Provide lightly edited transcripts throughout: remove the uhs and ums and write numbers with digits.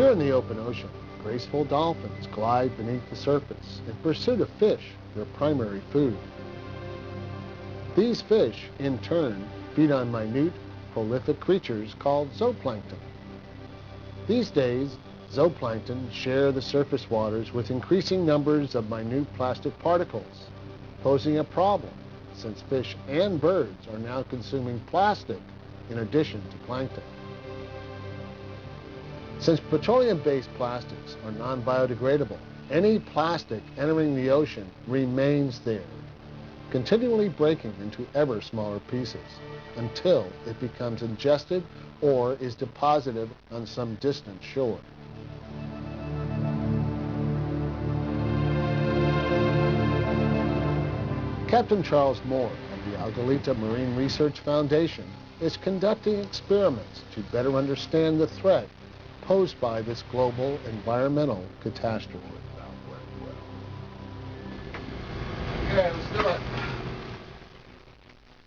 Here in the open ocean, graceful dolphins glide beneath the surface in pursuit of fish, their primary food. These fish, in turn, feed on minute, prolific creatures called zooplankton. These days, zooplankton share the surface waters with increasing numbers of minute plastic particles, posing a problem since fish and birds are now consuming plastic in addition to plankton. Since petroleum-based plastics are non-biodegradable, any plastic entering the ocean remains there, continually breaking into ever smaller pieces until it becomes ingested or is deposited on some distant shore. Captain Charles Moore of the Algalita Marine Research Foundation is conducting experiments to better understand the threat posed by this global environmental catastrophe. Okay, let's do it.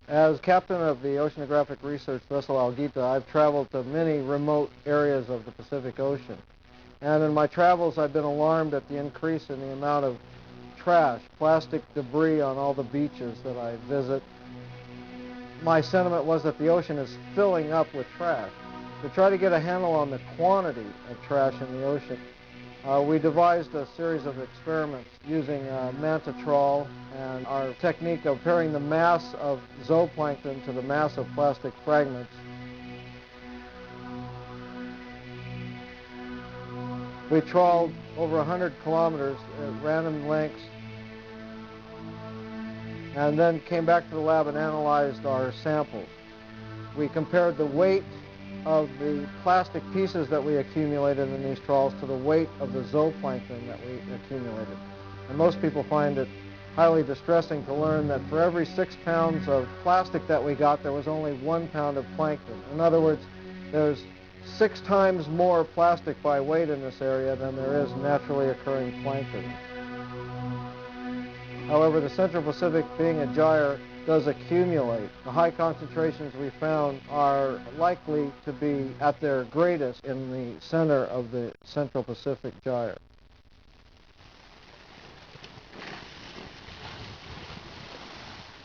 As captain of the oceanographic research vessel Alguita, I've traveled to many remote areas of the Pacific Ocean. And in my travels, I've been alarmed at the increase in the amount of trash, plastic debris on all the beaches that I visit. My sentiment was that the ocean is filling up with trash. To try to get a handle on the quantity of trash in the ocean, we devised a series of experiments using manta trawl and our technique of comparing the mass of zooplankton to the mass of plastic fragments. We trawled over 100 kilometers at random lengths and then came back to the lab and analyzed our samples. We compared the weight of the plastic pieces that we accumulated in these trawls to the weight of the zooplankton that we accumulated. And most people find it highly distressing to learn that for every 6 pounds of plastic that we got, there was only 1 pound of plankton. In other words, there's 6 times more plastic by weight in this area than there is naturally occurring plankton. However, the Central Pacific, being a gyre, does accumulate. The high concentrations we found are likely to be at their greatest in the center of the Central Pacific gyre.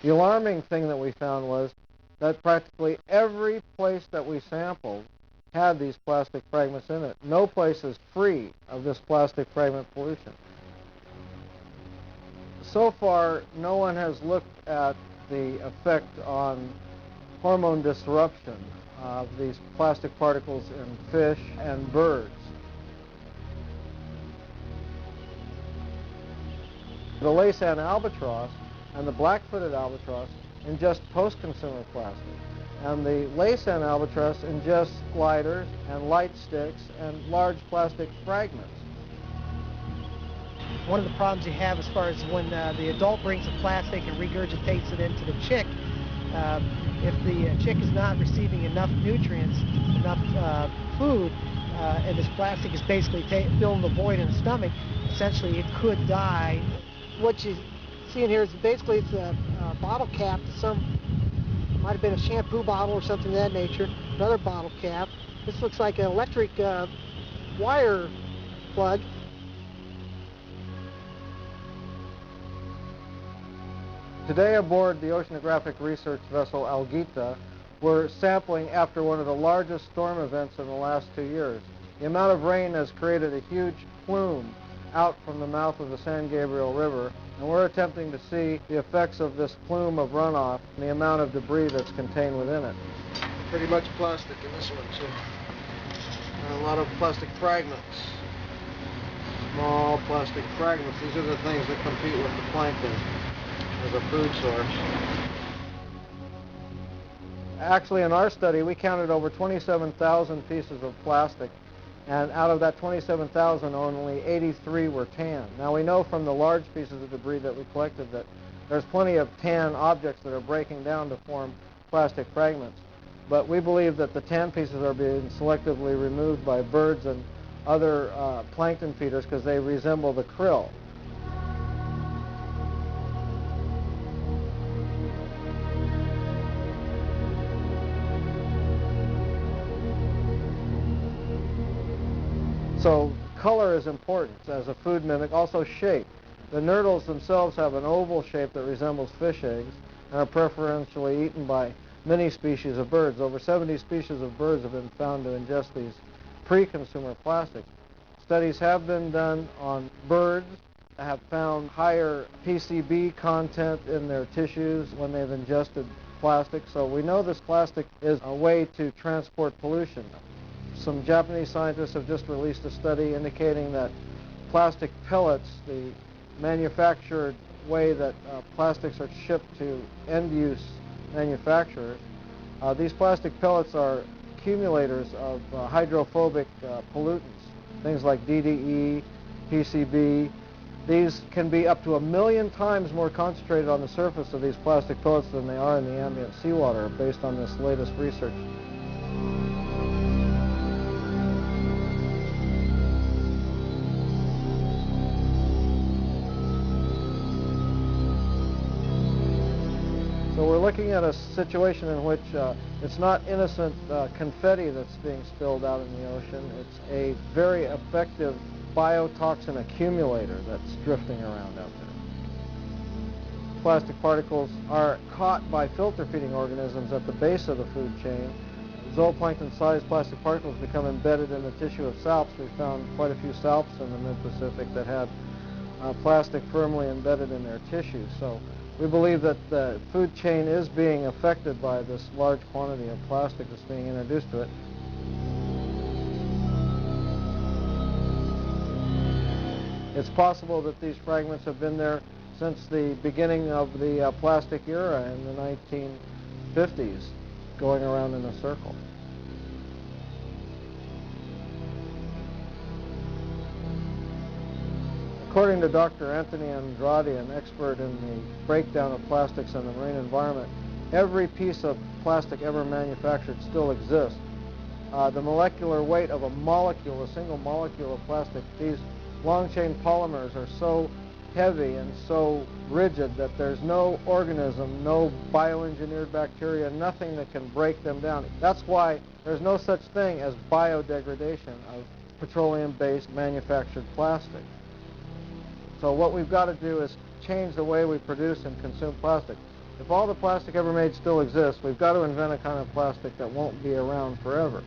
The alarming thing that we found was that practically every place that we sampled had these plastic fragments in it. No place is free of this plastic fragment pollution. So far, no one has looked at the effect on hormone disruption of these plastic particles in fish and birds. The Laysan albatross and the black-footed albatross ingest post-consumer plastic, and the Laysan albatross ingests lighters and light sticks and large plastic fragments. One of the problems you have as far as when the adult brings the plastic and regurgitates it into the chick, if the chick is not receiving enough nutrients, enough food, and this plastic is basically filling the void in the stomach, essentially it could die. What you see in here is basically it's a bottle cap to some, might have been a shampoo bottle or something of that nature, another bottle cap. This looks like an electric wire plug. Today aboard the oceanographic research vessel Alguita, we're sampling after one of the largest storm events in the last 2 years. The amount of rain has created a huge plume out from the mouth of the San Gabriel River, and we're attempting to see the effects of this plume of runoff and the amount of debris that's contained within it. Pretty much plastic in this one too. And a lot of plastic fragments. Small plastic fragments. These are the things that compete with the plankton as a food source. Actually, in our study, we counted over 27,000 pieces of plastic, and out of that 27,000, only 83 were tan. Now, we know from the large pieces of debris that we collected that there's plenty of tan objects that are breaking down to form plastic fragments, but we believe that the tan pieces are being selectively removed by birds and other plankton feeders because they resemble the krill. So color is important as a food mimic, also shape. The nurdles themselves have an oval shape that resembles fish eggs and are preferentially eaten by many species of birds. Over 70 species of birds have been found to ingest these pre-consumer plastics. Studies have been done on birds that have found higher PCB content in their tissues when they've ingested plastic. So we know this plastic is a way to transport pollution. Some Japanese scientists have just released a study indicating that plastic pellets, the manufactured way that plastics are shipped to end-use manufacturers, these plastic pellets are accumulators of hydrophobic pollutants, things like DDE, PCB. These can be up to 1 million times more concentrated on the surface of these plastic pellets than they are in the ambient seawater, based on this latest research. So we're looking at a situation in which it's not innocent confetti that's being spilled out in the ocean. It's a very effective biotoxin accumulator that's drifting around out there. Plastic particles are caught by filter-feeding organisms at the base of the food chain. Zooplankton-sized plastic particles become embedded in the tissue of salps. We found quite a few salps in the mid-Pacific that had plastic firmly embedded in their tissue. So we believe that the food chain is being affected by this large quantity of plastic that's being introduced to it. It's possible that these fragments have been there since the beginning of the plastic era in the 1950s, going around in a circle. According to Dr. Anthony Andrade, an expert in the breakdown of plastics in the marine environment, every piece of plastic ever manufactured still exists. The molecular weight of a molecule, a single molecule of plastic, these long-chain polymers are so heavy and so rigid that there's no organism, no bioengineered bacteria, nothing that can break them down. That's why there's no such thing as biodegradation of petroleum-based manufactured plastic. So what we've got to do is change the way we produce and consume plastic. If all the plastic ever made still exists, we've got to invent a kind of plastic that won't be around forever.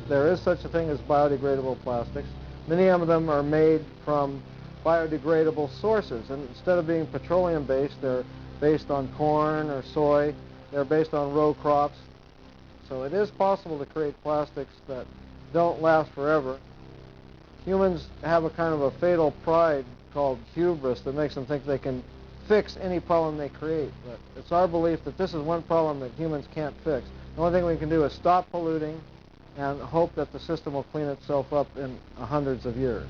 There is such a thing as biodegradable plastics. Many of them are made from biodegradable sources, and instead of being petroleum-based, they're based on corn or soy. They're based on row crops. So it is possible to create plastics that don't last forever. Humans have a kind of a fatal pride called hubris that makes them think they can fix any problem they create. But it's our belief that this is one problem that humans can't fix. The only thing we can do is stop polluting and hope that the system will clean itself up in hundreds of years.